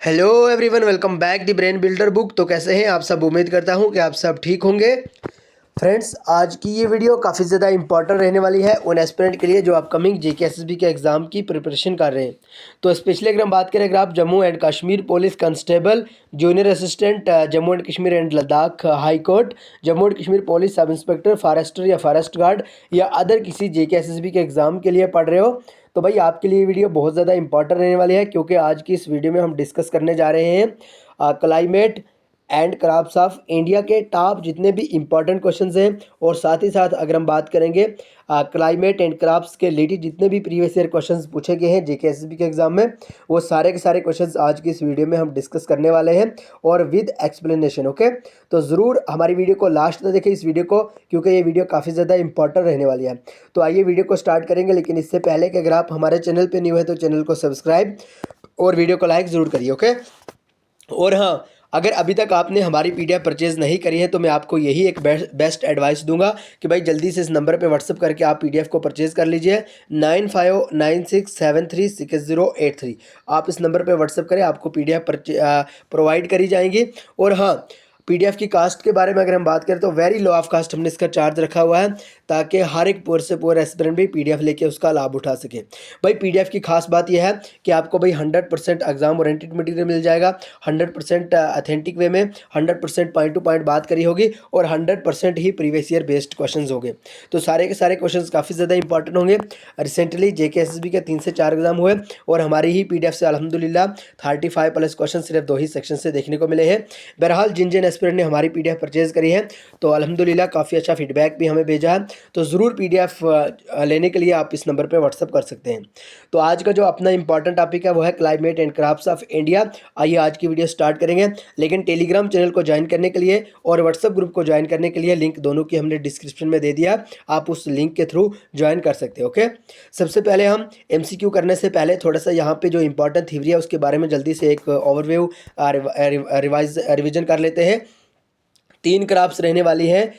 Hello everyone, welcome back the brain builder book. तो कैसे हैं आप सब? उम्मीद करता हूं कि आप सब ठीक होंगे। फ्रेंड्स, आज की ये वीडियो काफ़ी ज़्यादा इंपॉर्टेंट रहने वाली है उन एस्पिरेंट के लिए जो अपकमिंग जेके एसएसबी के एग्ज़ाम की प्रिपरेशन कर रहे हैं। तो स्पेशली अगर हम बात करें, अगर आप Jammu and Kashmir police constable, junior assistant Jammu and Kashmir and Ladakh high court, Jammu and Kashmir police sub inspector, forester या फॉरेस्ट गार्ड या अदर किसी जेके एसएसबी के एग्ज़ाम के लिए पढ़ रहे हो, तो भाई आपके लिए वीडियो बहुत ज़्यादा इंपॉर्टेंट रहने वाली है। क्योंकि आज की इस वीडियो में हम डिस्कस करने जा रहे हैं climate and crops of India के टॉप जितने भी इंपॉर्टेंट क्वेश्चंस हैं, और साथ ही साथ अगर हम बात करेंगे क्लाइमेट एंड क्रॉप्स के रिलेटेड जितने भी प्रीवियस ईयर क्वेश्चंस पूछे गए हैं जेके एसएसबी के एग्जाम में, वो सारे के सारे क्वेश्चंस आज की इस वीडियो में हम डिस्कस करने वाले हैं और विद एक्सप्लेनेशन। ओके, तो ज़रूर हमारी वीडियो को लास्ट तक देखें इस वीडियो को, क्योंकि ये वीडियो काफ़ी ज़्यादा इंपॉर्टेंट रहने वाली है। तो आइए वीडियो को स्टार्ट करेंगे, लेकिन इससे पहले कि अगर आप हमारे चैनल पर न्यू है तो चैनल को सब्सक्राइब और वीडियो को लाइक ज़रूर करिए। ओके, और हाँ, अगर अभी तक आपने हमारी पीडीएफ परचेज़ नहीं करी है तो मैं आपको यही एक बेस्ट एडवाइस दूंगा कि भाई जल्दी से इस नंबर पे व्हाट्सअप करके आप पीडीएफ को परचेज़ कर लीजिए। 9596736083। आप इस नंबर पे व्हाट्सअप करें, आपको पीडीएफ प्रोवाइड करी जाएंगी। और हाँ, पीडीएफ की कास्ट के बारे में अगर हम बात करें तो वेरी लो ऑफ कास्ट हमने इसका चार्ज रखा हुआ है, ताकि हर एक पुअर से पुअर एस्पिरेंट भी पीडीएफ लेके उसका लाभ उठा सके। भाई पीडीएफ की खास बात यह है कि आपको भाई 100% एग्जाम ओरिएंटेड मटेरियल मिल जाएगा, 100% अथेंटिक वे में, 100% पॉइंट टू पॉइंट बात करी होगी और 100% ही प्रीवियस ईयर बेस्ड क्वेश्चन होंगे। तो सारे के सारे क्वेश्चन काफ़ी ज़्यादा इंपॉर्टेंट होंगे। रिसेंटली जेके एसएसबी के 3 से 4 एग्जाम हुए और हमारी ही पीडीएफ से अल्हम्दुलिल्लाह 35+ क्वेश्चन सिर्फ 2 ही सेक्शन से देखने को मिले हैं। बहरहाल जिन जिन एस्पिरेंट ने हमारी पीडीएफ परचेज करी है तो अल्हम्दुलिल्लाह काफ़ी अच्छा फीडबैक भी हमें भेजा है। तो ज़रूर पीडीएफ लेने के लिए आप इस नंबर पर व्हाट्सअप कर सकते हैं। तो आज का जो अपना इंपॉर्टेंट टॉपिक है वो है climate and crops of India. आइए आज की वीडियो स्टार्ट करेंगे, लेकिन टेलीग्राम चैनल को ज्वाइन करने के लिए और व्हाट्सअप ग्रुप को ज्वाइन करने के लिए लिंक दोनों की हमने डिस्क्रिप्शन में दे दिया, आप उस लिंक के थ्रू ज्वाइन कर सकते हैं। ओके, सबसे पहले हम एमसीक्यू करने से पहले थोड़ा सा यहाँ पे जो इंपॉर्टेंट थ्योरी है उसके बारे में जल्दी से एक ओवरव्यू रिविजन कर लेते हैं। 3 क्रॉप्स रहने वाली है,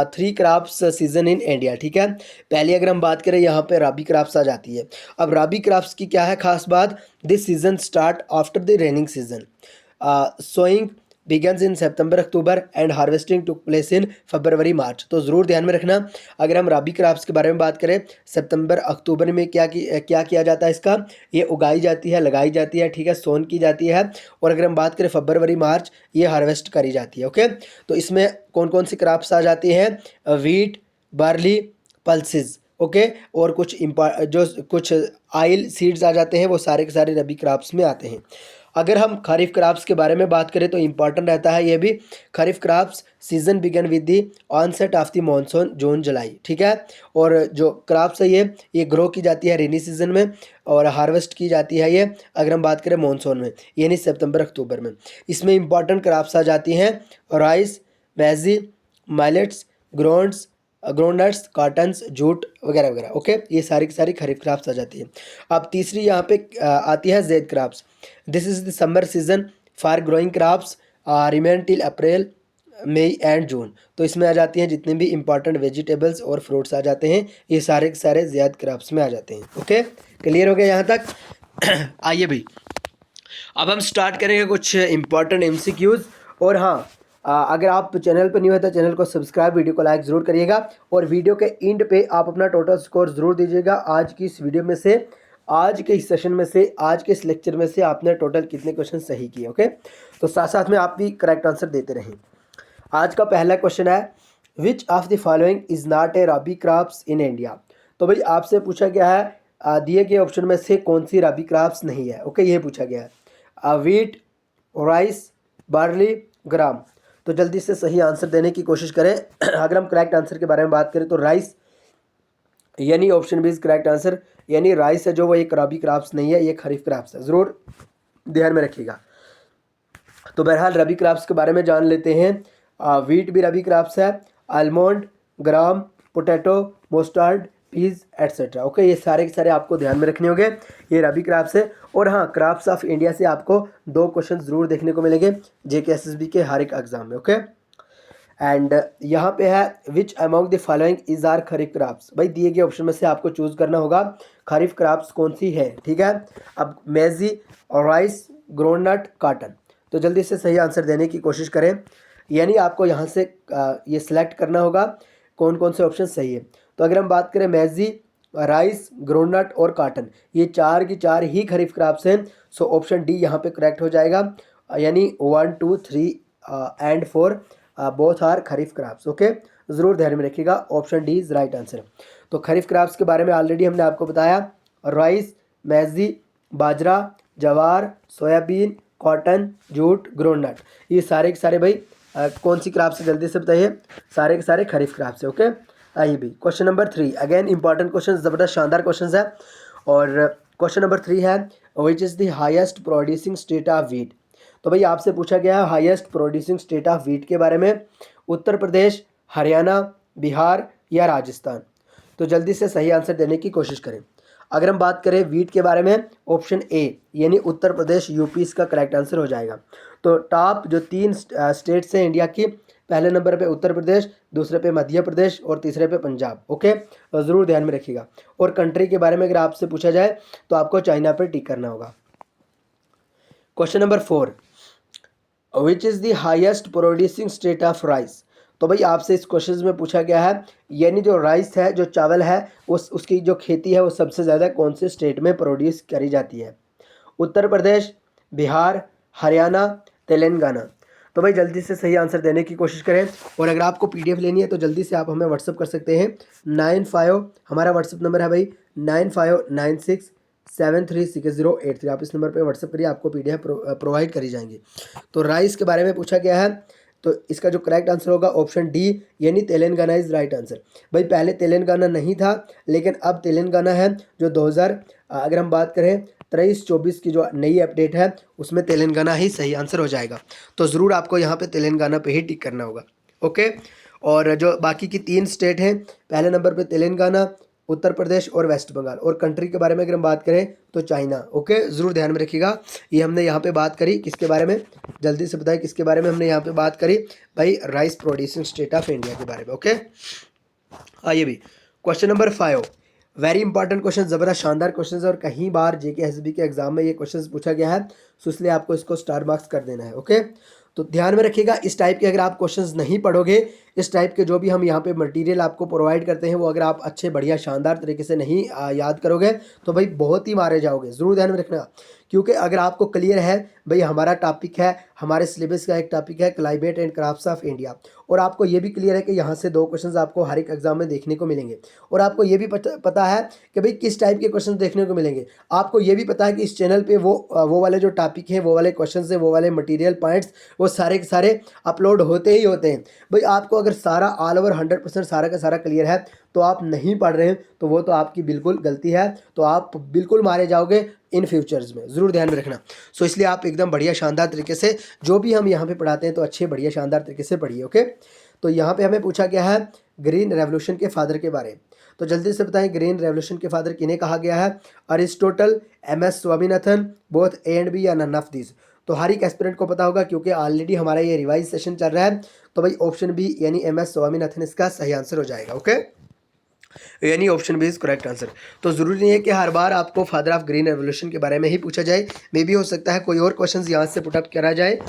3 क्रॉप्स सीजन इन इंडिया। ठीक है, पहले अगर हम बात करें यहाँ पे राबी क्रॉप्स आ जाती है। अब राबी क्रॉप्स की क्या है खास बात? This season start after the raining season, sowing begins in September October and harvesting took place in February March. तो ज़रूर ध्यान में रखना, अगर हम राबी क्रॉप्स के बारे में बात करें, सितंबर अक्टूबर में क्या किया जाता है, इसका ये उगाई जाती है, लगाई जाती है, ठीक है, सोन की जाती है। और अगर हम बात करें फरवरी मार्च, ये हार्वेस्ट करी जाती है। ओके, तो इसमें कौन कौन सी क्रॉप्स आ जाती हैं? Wheat, barley, pulses. ओके, और कुछ आयल सीड्स आ जाते हैं, वो सारे के सारे रबी क्रॉप्स में आते हैं। अगर हम खरीफ क्रॉप्स के बारे में बात करें तो इंपॉर्टेंट रहता है ये भी। Kharif crops season began with the onset of the monsoon June July. ठीक है, और जो क्रॉप्स है ये ग्रो की जाती है रेनी सीजन में और हार्वेस्ट की जाती है ये अगर हम बात करें मॉनसून में, यानी सितंबर अक्टूबर में। इसमें इंपॉर्टेंट क्रॉप्स आ जाती हैं rice, मैजी, millets, groundnuts, cottons, jute वगैरह वगैरह। ओके, ये सारी की सारी खरीफ क्रॉप्स आ जाती है। अब तीसरी यहाँ पे आती है Zaid crops. This is the summer season for growing crops, remain till April, May and June. तो इसमें आ जाती हैं जितने भी इंपॉर्टेंट वेजिटेबल्स और फ्रूट्स आ जाते हैं, ये सारे के सारे जेड क्रॉप्स में आ जाते हैं। ओके, क्लियर हो गया यहाँ तक? आइए भाई, अब हम स्टार्ट करेंगे कुछ इंपॉर्टेंट एमसीक्यूज। और हाँ, अगर आप चैनल पर न्यू है तो चैनल को सब्सक्राइब, वीडियो को लाइक ज़रूर करिएगा और वीडियो के एंड पे आप अपना टोटल स्कोर ज़रूर दीजिएगा। आज की इस वीडियो में से, आज के इस सेशन में से, आज के इस लेक्चर में से आपने टोटल कितने क्वेश्चन सही किए। ओके, तो साथ साथ में आप भी करेक्ट आंसर देते रहें। आज का पहला क्वेश्चन है, which of the following is not a rabi crops in India. तो भाई आपसे पूछा गया है दिए गए ऑप्शन में से कौन सी रबी क्रॉप्स नहीं है। ओके, ये पूछा गया है, वीट, राइस, बार्ली, ग्राम। तो जल्दी से सही आंसर देने की कोशिश करें। अगर हम करेक्ट आंसर के बारे में बात करें तो राइस, यानी option B is correct answer, यानी राइस है जो वो एक रबी क्रॉप्स नहीं है, ये खरीफ क्रॉप्स है। ज़रूर ध्यान में रखिएगा। तो बहरहाल रबी क्रॉप्स के बारे में जान लेते हैं। वीट भी रबी क्रॉप्स है, आलमंड, ग्राम, पोटैटो, मोस्टार्ड, पीज एट्सेट्रा। ओके, ये सारे के सारे आपको ध्यान में रखने होंगे, ये रबी क्रॉप्स है। और हाँ, क्रॉप्स ऑफ इंडिया से आपको 2 क्वेश्चन ज़रूर देखने को मिलेंगे जेके एसएसबी के हर एक एग्जाम में। ओके, एंड यहाँ पे है which among the following is are kharif crops. भाई दिए गए ऑप्शन में से आपको चूज करना होगा खरीफ क्रॉप्स कौन सी है। ठीक है, अब मेजी, राइस, ग्राउंडनट, कॉटन। तो जल्दी से सही आंसर देने की कोशिश करें, यानी आपको यहाँ से ये सिलेक्ट करना होगा कौन कौन से ऑप्शन सही है। तो अगर हम बात करें मैजी, राइस, ग्राउंडनट और कॉटन, ये चार की चार ही खरीफ क्रॉप्स हैं। सो ऑप्शन डी यहाँ पे करेक्ट हो जाएगा, यानी 1 2 3 and 4 both are kharif crops. Okay, ज़रूर ध्यान में रखिएगा, option D is right answer. तो खरीफ क्रॉप्स के बारे में ऑलरेडी हमने आपको बताया, राइस, मैजी, बाजरा, जवार, सोयाबीन, कॉटन, जूट, ग्राउंडनट, ये सारे के सारे भाई कौन सी क्रॉप्स है जल्दी से बताइए, सारे के सारे खरीफ क्रॉप्स है। ओके, आइए भी question number 3, again important question, ज़बरदस्त शानदार क्वेश्चन है। और क्वेश्चन नंबर 3 है, विच is the highest producing state of wheat. तो भाई आपसे पूछा गया है highest producing state of wheat के बारे में, उत्तर प्रदेश, हरियाणा, बिहार या राजस्थान। तो जल्दी से सही आंसर देने की कोशिश करें। अगर हम बात करें वीट के बारे में, ऑप्शन ए यानी उत्तर प्रदेश, यूपी इसका करेक्ट आंसर हो जाएगा। तो टॉप जो 3 स्टेट्स हैं इंडिया की, पहले नंबर पे उत्तर प्रदेश, दूसरे पे मध्य प्रदेश और तीसरे पे पंजाब। ओके, तो ज़रूर ध्यान में रखिएगा। और कंट्री के बारे में अगर आपसे पूछा जाए तो आपको चाइना पर टिक करना होगा। Question number 4, which is the highest producing state of rice. तो भाई आपसे इस क्वेश्चन में पूछा गया है, यानी जो राइस है, जो चावल है, उसकी जो खेती है वो सबसे ज़्यादा कौन से स्टेट में प्रोड्यूस करी जाती है, उत्तर प्रदेश, बिहार, हरियाणा, तेलंगाना। तो भाई जल्दी से सही आंसर देने की कोशिश करें। और अगर आपको पीडीएफ लेनी है तो जल्दी से आप हमें व्हाट्सअप कर सकते हैं, 95, हमारा व्हाट्सअप नंबर है भाई 9596736083। आप इस नंबर पे व्हाट्सअप करिए, आपको पीडीएफ प्रोवाइड करी जाएंगी। तो राइस के बारे में पूछा गया है, तो इसका जो करेक्ट आंसर होगा ऑप्शन डी, यानी तेलंगाना इज़ राइट आंसर। भाई पहले तेलंगाना नहीं था, लेकिन अब तेलंगाना है। जो 2000 अगर हम बात करें 23-24 की जो नई अपडेट है उसमें तेलंगाना ही सही आंसर हो जाएगा। तो ज़रूर आपको यहाँ पे तेलंगाना पे ही टिक करना होगा। ओके, और जो बाकी की 3 स्टेट हैं, पहले नंबर पे तेलंगाना, उत्तर प्रदेश और वेस्ट बंगाल। और कंट्री के बारे में अगर हम बात करें तो चाइना। ओके, ज़रूर ध्यान में रखिएगा। ये हमने यहाँ पे बात करी किसके बारे में, जल्दी से बताएं किसके बारे में हमने यहाँ पे बात करी, भाई rice producing state of India के बारे में। ओके, आइए भी question number 5, very important question, ज़बरदस्त शानदार क्वेश्चन है और कहीं बार जेके एसबी के एग्जाम में ये क्वेश्चन पूछा गया है, तो इसलिए आपको इसको स्टार मार्क्स कर देना है। ओके, तो ध्यान में रखिएगा, इस टाइप के अगर आप क्वेश्चंस नहीं पढ़ोगे, इस टाइप के जो भी हम यहाँ पे मटेरियल आपको प्रोवाइड करते हैं वो अगर आप अच्छे बढ़िया शानदार तरीके से नहीं याद करोगे तो भाई बहुत ही मारे जाओगे। ज़रूर ध्यान में रखना, क्योंकि अगर आपको क्लियर है भाई हमारा टॉपिक है, हमारे सिलेबस का एक टॉपिक है climate and crafts of India, और आपको ये भी क्लियर है कि यहाँ से 2 क्वेश्चंस आपको हर एक एग्जाम में देखने को मिलेंगे, और आपको ये भी पता है कि भाई किस टाइप के क्वेश्चन देखने को मिलेंगे। आपको ये भी पता है कि इस चैनल पे वो वाले जो टॉपिक है, वो वाले क्वेश्चन है, वो वाले मटीरियल पॉइंट्स वो सारे के सारे अपलोड होते ही होते हैं। भाई आपको अगर सारा ऑल ओवर 100% सारा का सारा क्लियर है तो आप नहीं पढ़ रहे हैं तो वो तो आपकी बिल्कुल गलती है, तो आप बिल्कुल मारे जाओगे इन फ्यूचर्स में। ज़रूर ध्यान में रखना। सो इसलिए आप एकदम बढ़िया शानदार तरीके से जो भी हम यहाँ पे पढ़ाते हैं तो अच्छे बढ़िया शानदार तरीके से पढ़िए। ओके, तो यहाँ पे हमें पूछा गया है ग्रीन रेवोल्यूशन के फादर के बारे में, तो जल्दी से बताएं ग्रीन रेवोल्यूशन के फादर किन्हें कहा गया है, Aristotle, MS Swaminathan, both A and B या नन ऑफ दिस। तो हर एक एस्पिरेंट को पता होगा क्योंकि ऑलरेडी हमारा ये रिवाइज सेशन चल रहा है। तो भाई ऑप्शन बी यानी MS स्वामीनाथन इसका सही आंसर हो जाएगा। ओके, यानी option B is correct answer. तो ज़रूरी नहीं है कि हर बार आपको फादर ऑफ ग्रीन रेवोल्यूशन के बारे में ही पूछा जाए, मे भी हो सकता है कोई और क्वेश्चन यहाँ से पुटअप करा जाए,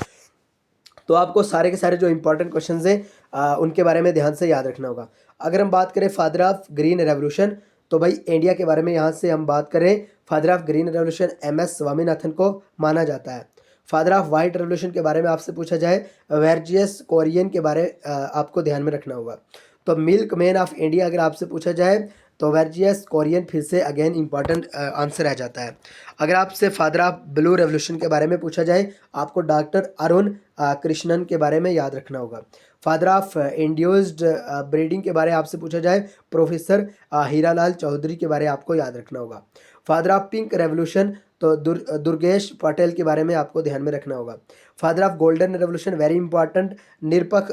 तो आपको सारे के सारे जो इंपॉर्टेंट क्वेश्चन हैं उनके बारे में ध्यान से याद रखना होगा। अगर हम बात करें फादर ऑफ ग्रीन रेवोल्यूशन, तो भाई इंडिया के बारे में यहाँ से हम बात करें, father of green revolution MS Swaminathan को माना जाता है। फादर ऑफ वाइट रेवोल्यूशन के बारे में आपसे पूछा जाए, वर्जियस कुरियन के बारे आपको ध्यान में रखना होगा। तो मिल्क मैन ऑफ इंडिया अगर आपसे पूछा जाए तो वर्जियस कुरियन फिर से अगेन इंपॉर्टेंट आंसर आ जाता है। अगर आपसे फादर ऑफ ब्लू रेवोल्यूशन के बारे में पूछा जाए आपको डॉक्टर अरुण कृष्णन के बारे में याद रखना होगा। फादर ऑफ इंड्यूस्ड ब्रीडिंग के बारे में आपसे पूछा जाए प्रोफेसर हीरालाल चौधरी के बारे में आपको याद रखना होगा। फादर ऑफ पिंक रेवोल्यूशन तो दुर्गेश पटेल के बारे में आपको ध्यान में रखना होगा। Father of golden revolution very important Nirpakh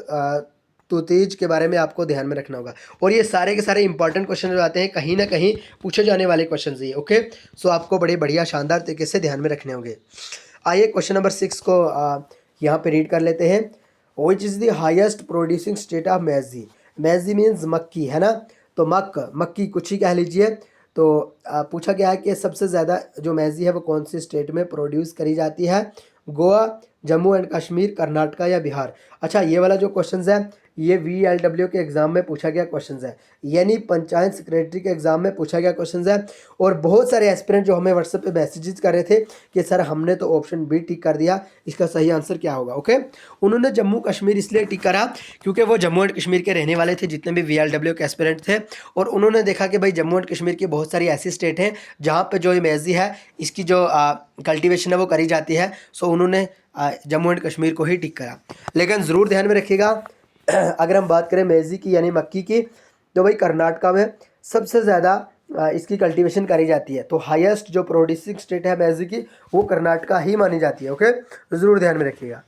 Tutej के बारे में आपको ध्यान में रखना होगा। और ये सारे के सारे इंपॉर्टेंट क्वेश्चन जो आते हैं कहीं ना कहीं पूछे जाने वाले क्वेश्चन ही। ओके, सो आपको बड़े बढ़िया शानदार तरीके से ध्यान में रखने होंगे। आइए क्वेश्चन नंबर 6 को यहाँ पे रीड कर लेते हैं। Which is the highest producing state of maize. Maize means मक्की है ना, तो मक्की कुछ ही कह लीजिए। तो पूछा गया है कि सबसे ज़्यादा जो मैज़ी है वो कौन सी स्टेट में प्रोड्यूस करी जाती है? गोवा, जम्मू एंड कश्मीर, कर्नाटका या बिहार। अच्छा, ये वाला जो क्वेश्चन है ये VLW के एग्ज़ाम में पूछा गया क्वेश्चन है, यानी पंचायत सेक्रेटरी के एग्ज़ाम में पूछा गया क्वेश्चन है। और बहुत सारे एस्पिरेंट जो हमें व्हाट्सएप पे मैसेजेस कर रहे थे कि सर हमने तो ऑप्शन बी टिक कर दिया, इसका सही आंसर क्या होगा? ओके, उन्होंने जम्मू कश्मीर इसलिए टिक करा क्योंकि वो जम्मू एंड कश्मीर के रहने वाले थे, जितने भी VLW के एस्पिरेंट थे। और उन्होंने देखा कि भाई जम्मू एंड कश्मीर की बहुत सारी ऐसी स्टेट हैं जहाँ पर जो ये मैज़ी है इसकी जो कल्टिवेशन है वो करी जाती है। सो उन्होंने जम्मू एंड कश्मीर को ही टिक करा। लेकिन ज़रूर ध्यान में रखिएगा, अगर हम बात करें मैज़ी की यानी मक्की की, तो भाई कर्नाटका में सबसे ज़्यादा इसकी कल्टीवेशन करी जाती है। तो हाईएस्ट जो प्रोड्यूसिंग स्टेट है मैज़ी की वो कर्नाटका ही मानी जाती है। ओके, ज़रूर ध्यान में रखिएगा,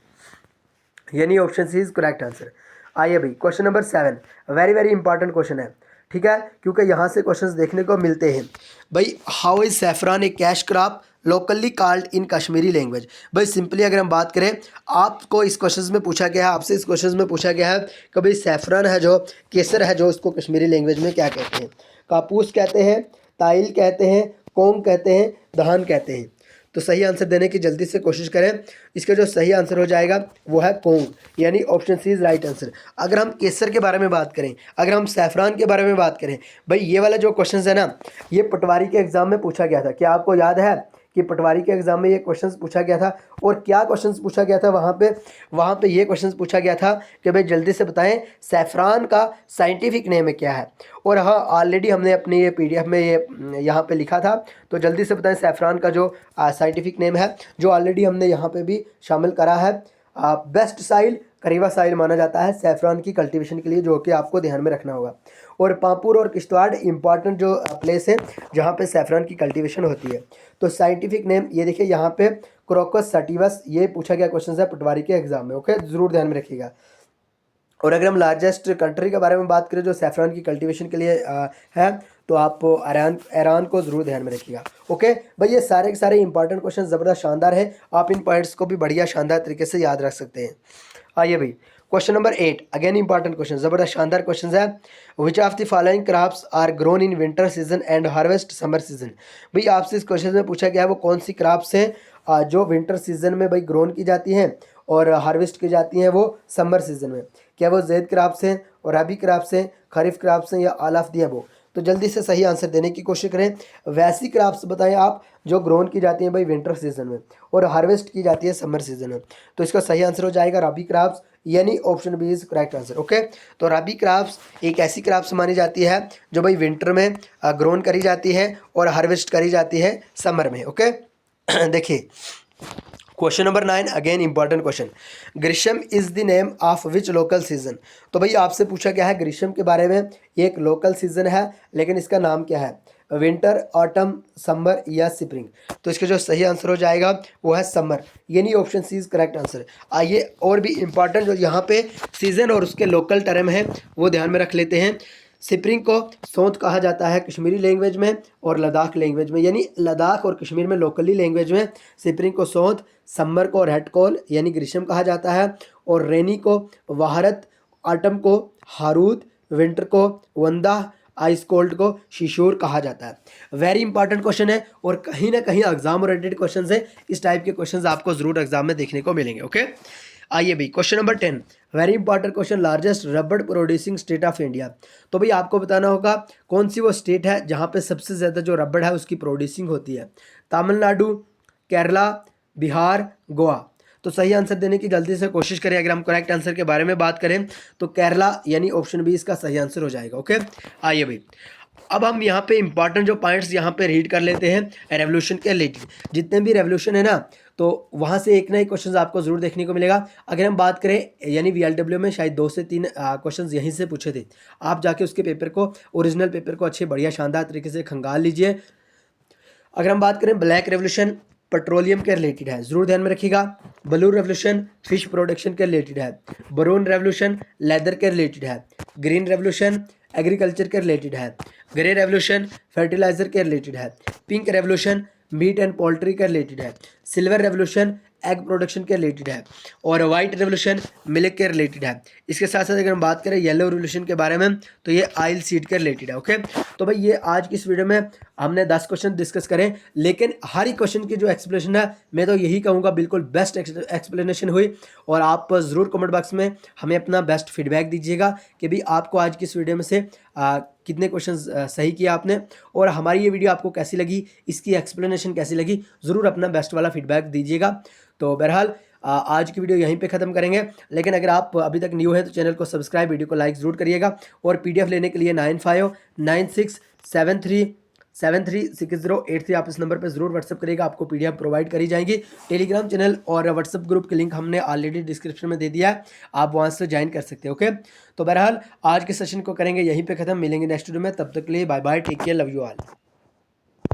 यानी option C is correct answer. आइए भाई question number 7, very very important question है, ठीक है, क्योंकि यहाँ से क्वेश्चंस देखने को मिलते हैं। भाई how is saffron A cash crop locally called in Kashmiri language? भाई सिंपली अगर हम बात करें, आपको इस क्वेश्चन में पूछा गया है, आपसे इस क्वेश्चन में पूछा गया है कि भाई सैफरान है जो केसर है जो इसको कश्मीरी लैंग्वेज में क्या कहते हैं? कापूस कहते हैं, ताइल कहते हैं, कोंग कहते हैं, धान कहते हैं। तो सही आंसर देने की जल्दी से कोशिश करें। इसका जो सही आंसर हो जाएगा वो है कोंग, यानी option C is right answer. अगर हम केसर के बारे में बात करें, अगर हम सैफरान के बारे में बात करें, भाई ये वाला जो क्वेश्चन है ना, ये पटवारी के एग्ज़ाम में पूछा गया था। क्या आपको याद है कि पटवारी के एग्ज़ाम में ये क्वेश्चंस पूछा गया था? और क्या क्वेश्चंस पूछा गया था वहाँ पे ये क्वेश्चंस पूछा गया था कि भाई जल्दी से बताएं सैफरान का साइंटिफिक नेम क्या है। और हाँ, ऑलरेडी हमने अपने ये PDF में ये यहाँ पे लिखा था, तो जल्दी से बताएं सैफरान का जो साइंटिफिक नेम है, जो ऑलरेडी हमने यहाँ पे भी शामिल करा है। बेस्ट साइल करीबा साइल माना जाता है सैफरान की कल्टीवेशन के लिए, जो कि आपको ध्यान में रखना होगा। और पापुर और किश्तवाड़ इंपॉर्टेंट जो प्लेस है जहाँ पे सैफरान की कल्टीवेशन होती है। तो साइंटिफिक नेम ये देखिए यहाँ पे क्रोकस सटिवस, ये पूछा गया क्वेश्चन है पटवारी के एग्जाम में। ओके, ज़रूर ध्यान में रखिएगा। और अगर हम लार्जेस्ट कंट्री के बारे में बात करें जो सैफरान की कल्टीवेशन के लिए है, तो आप ईरान को ज़रूर ध्यान में रखिएगा। ओके भाई, ये सारे के सारे इंपॉर्टेंट क्वेश्चन ज़बरदस्त शानदार है, आप इन पॉइंट्स को भी बढ़िया शानदार तरीके से याद रख सकते हैं। आइए भाई question number 8, again important question, ज़बरदस्त शानदार क्वेश्चन है। Which of the following crops are grown in winter season and harvest summer season? भाई आपसे इस क्वेश्चन में पूछा गया है वो कौन सी क्रॉप्स हैं जो विंटर सीजन में भाई ग्रोन की जाती हैं और हार्वेस्ट की जाती हैं वो समर सीजन में। क्या वो ज़ैद क्रॉप्स हैं और रबी क्रॉप्स हैं, खरीफ क्रॉप्स हैं या ऑल ऑफ द अबव? तो जल्दी से सही आंसर देने की कोशिश करें। वैसी क्रॉप्स बताएं आप जो ग्रोन की जाती हैं भाई विंटर सीजन में और हार्वेस्ट की जाती है समर सीजन में। तो इसका सही आंसर हो जाएगा रबी क्रॉप्स, यानी option B is correct answer. Okay, तो रबी क्रॉप्स एक ऐसी क्रॉप्स मानी जाती है जो भाई विंटर में ग्रोन करी जाती है और हार्वेस्ट करी जाती है समर में। ओके देखिए question number 9, again important question. ग्रीष्म is the name of which local season? तो भाई आपसे पूछा गया है ग्रीष्म के बारे में, ये एक लोकल सीजन है लेकिन इसका नाम क्या है? विंटर, ऑटम, समर या स्प्रिंग? तो इसका जो सही आंसर हो जाएगा वो है समर, यानी option C is correct answer. आइए और भी इंपॉर्टेंट जो यहाँ पे सीजन और उसके लोकल टर्म है वो ध्यान में रख लेते हैं। स्प्रिंग को सोंत कहा जाता है कश्मीरी लैंग्वेज में और लद्दाख लैंग्वेज में, यानी लद्दाख और कश्मीर में लोकली लैंग्वेज में स्प्रिंग को सोंत, समर को रेटकॉल यानी ग्रीष्म कहा जाता है, और रेनी को वाहरत, ऑटम को हारूत, विंटर को वंदा, आइस कोल्ड को शिशोर कहा जाता है। वेरी इंपॉर्टेंट क्वेश्चन है और कहीं ना कहीं एग्जाम ओरिएंटेड क्वेश्चन है। इस टाइप के क्वेश्चन आपको जरूर एग्जाम में देखने को मिलेंगे। ओके, आइए भाई question number 10, very important question. Largest रबड़ प्रोड्यूसिंग स्टेट ऑफ इंडिया? तो भाई आपको बताना होगा कौन सी वो स्टेट है जहाँ पे सबसे ज़्यादा जो रबड़ है उसकी प्रोड्यूसिंग होती है। तमिलनाडु, केरला, बिहार, गोवा? तो सही आंसर देने की जल्दी से कोशिश करें। अगर हम करेक्ट आंसर के बारे में बात करें तो केरला यानी ऑप्शन बी इसका सही आंसर हो जाएगा। ओके, आइए भाई अब हम यहाँ पे इंपॉर्टेंट जो पॉइंट्स यहाँ पे रीड कर लेते हैं रेवोल्यूशन के रिलेटेड। जितने भी रेवोल्यूशन है ना, तो वहाँ से एक ना एक क्वेश्चन आपको जरूर देखने को मिलेगा। अगर हम बात करें यानी VLW में शायद 2 से 3 क्वेश्चन यहीं से पूछे थे। आप जाके उसके पेपर को, ओरिजिनल पेपर को अच्छे बढ़िया शानदार तरीके से खंगाल लीजिए। अगर हम बात करें ब्लैक रेवोल्यूशन पेट्रोलियम के रिलेटेड है, ज़रूर ध्यान में रखिएगा। ब्लू रेवोल्यूशन फिश प्रोडक्शन के रिलेटेड है। ब्राउन रेवोल्यूशन लेदर के रिलेटेड है। ग्रीन रेवोल्यूशन एग्रीकल्चर के रिलेटेड है। ग्रे रेवोल्यूशन फर्टिलाइजर के रिलेटेड है। Pink revolution meat and poultry के रिलेटेड है। सिल्वर रेवोल्यूशन एग प्रोडक्शन के रिलेटेड है। और वाइट रेवोल्यूशन मिल्क के रिलेटेड है। इसके साथ साथ अगर हम बात करें येलो रेवोल्यूशन के बारे में तो ये ऑयल सीड के रिलेटेड है। ओके, तो भाई ये आज की इस वीडियो में हमने 10 क्वेश्चन डिस्कस करें, लेकिन हर एक क्वेश्चन की जो एक्सप्लेनेशन है मैं तो यही कहूँगा बिल्कुल बेस्ट एक्सप्लेनेशन हुई। और आप ज़रूर कमेंट बॉक्स में हमें अपना बेस्ट फीडबैक दीजिएगा कि भाई आपको आज की इस वीडियो में से कितने क्वेश्चंस सही किया आपने, और हमारी ये वीडियो आपको कैसी लगी, इसकी एक्सप्लेनेशन कैसी लगी, ज़रूर अपना बेस्ट वाला फीडबैक दीजिएगा। तो बहरहाल आज की वीडियो यहीं पे ख़त्म करेंगे, लेकिन अगर आप अभी तक न्यू हैं तो चैनल को सब्सक्राइब, वीडियो को लाइक ज़रूर करिएगा। और पीडीएफ लेने के लिए 959673736083 आप इस नंबर पे ज़रूर व्हाट्सअप करिएगा, आपको पीडीएफ प्रोवाइड करी जाएंगी। टेलीग्राम चैनल और व्हाट्सअप ग्रुप के लिंक हमने ऑलरेडी डिस्क्रिप्शन में दे दिया है, आप वहाँ से ज्वाइन कर सकते हैं। ओके, तो बहरहाल आज के सेशन को करेंगे यहीं पर ख़त्म, मिलेंगे नेक्स्ट वीडियो में, तब तक के लिए bye bye, take care, love you all.